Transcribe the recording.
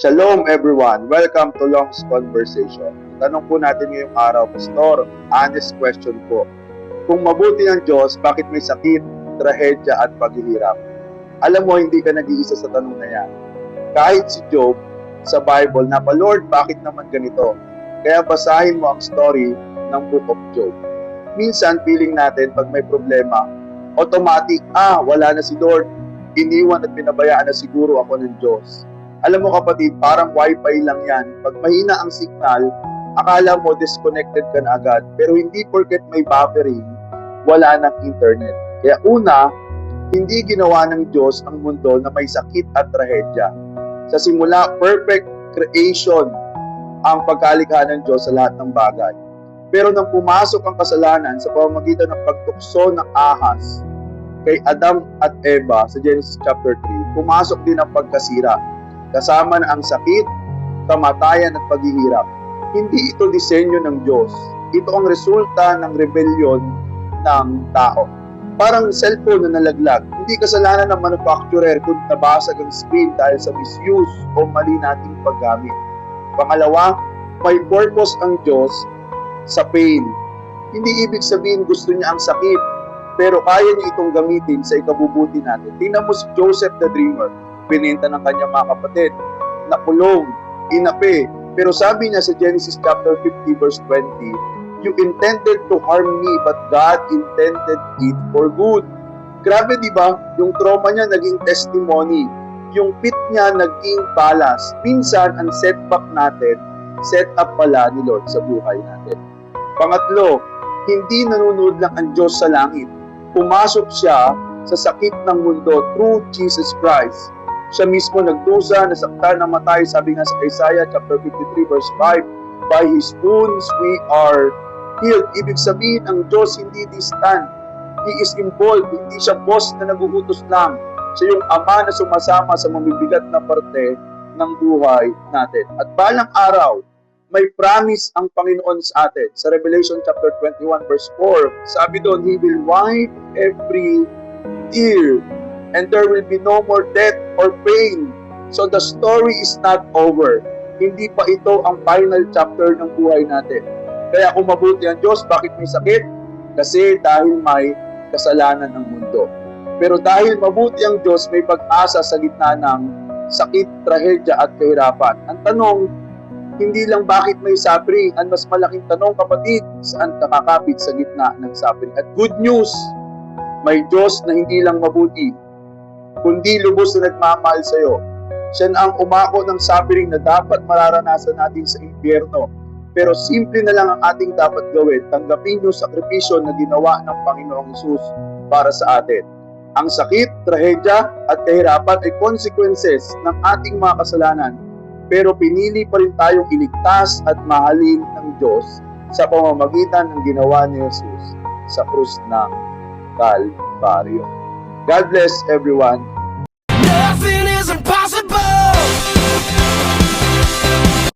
Shalom everyone! Welcome to Long's Conversation. Tanong po natin ngayong araw, Pastor, honest question po. Kung mabuti ang Diyos, bakit may sakit, trahedya at paghihirap? Alam mo, hindi ka nag-iisa sa tanong na yan. Kahit si Job sa Bible, Lord, bakit naman ganito? Kaya basahin mo ang story ng Book of Job. Minsan, feeling natin pag may problema, automatic, wala na si Lord. Iniwan at pinabayaan na siguro ako ng Diyos. Alam mo kapatid, parang wifi lang yan. Pag mahina ang signal, akala mo disconnected ka na agad. Pero hindi porket may buffering, wala ng internet. Kaya una, hindi ginawa ng Diyos ang mundo na may sakit at trahedya. Sa simula, perfect creation ang pagkalikha ng Diyos sa lahat ng bagay. Pero nang pumasok ang kasalanan sa pamamagitan ng pagtukso ng ahas kay Adam at Eva sa Genesis chapter 3, pumasok din ang pagkasira. Kasama na ang sakit, kamatayan at paghihirap. Hindi ito disenyo ng Diyos. Ito ang resulta ng rebellion ng tao. Parang cellphone na nalaglag. Hindi kasalanan ng manufacturer kung nabasag ang screen dahil sa misuse o mali nating paggamit. Pangalawa, may purpose ang Diyos sa pain. Hindi ibig sabihin gusto niya ang sakit, pero kaya niya itong gamitin sa ikabubuti natin. Tingnan mo si Joseph the Dreamer. Binenta ng kanyang mga kapatid, nakulong, inapi. Pero sabi niya sa Genesis chapter 50 verse 20, "You intended to harm me, but God intended it for good." Grabe, di ba? Yung trauma niya naging testimony. Yung pit niya naging balas. Minsan, ang setback natin, set up pala ni Lord sa buhay natin. Pangatlo, hindi nanonood lang ang Diyos sa langit. Pumasok siya sa sakit ng mundo through Jesus Christ. Siya mismo nagdusa, nasaktan, namatay, sabi nga sa Isaiah chapter 53 verse 5, "By His wounds we are healed." Ibig sabihin, ang Diyos hindi distant. He is involved. Hindi siya boss na nagugutos lang. Siya yung Ama na sumasama sa mamibigat na parte ng buhay natin. At balang araw, may promise ang Panginoon sa atin. Sa Revelation chapter 21 verse 4, sabi doon, He will wipe every tear, and there will be no more death or pain. So the story is not over. Hindi pa ito ang final chapter ng buhay natin. Kaya kung mabuti ang Diyos, bakit may sakit? Kasi dahil may kasalanan ng mundo. Pero dahil mabuti ang Diyos, may pag-asa sa gitna ng sakit, trahedya at kahirapan. Ang tanong, hindi lang bakit may suffering. Ang mas malaking tanong, kapatid, saan ka kakapit sa gitna ng suffering? At good news, may Diyos na hindi lang mabuti, kundi lubos na nagmamahal sa iyo. Siya na ang umako ng suffering na dapat mararanasan natin sa impyerno. Pero simple na lang ang ating dapat gawin. Tanggapin yung sakripisyo na ginawa ng Panginoong Hesus para sa atin. Ang sakit, trahedya at kahirapan ay consequences ng ating mga kasalanan. Pero pinili pa rin tayong iligtas at mahalin ng Diyos sa pamamagitan ng ginawa ni Hesus sa krus ng Kalbaryo. God bless everyone.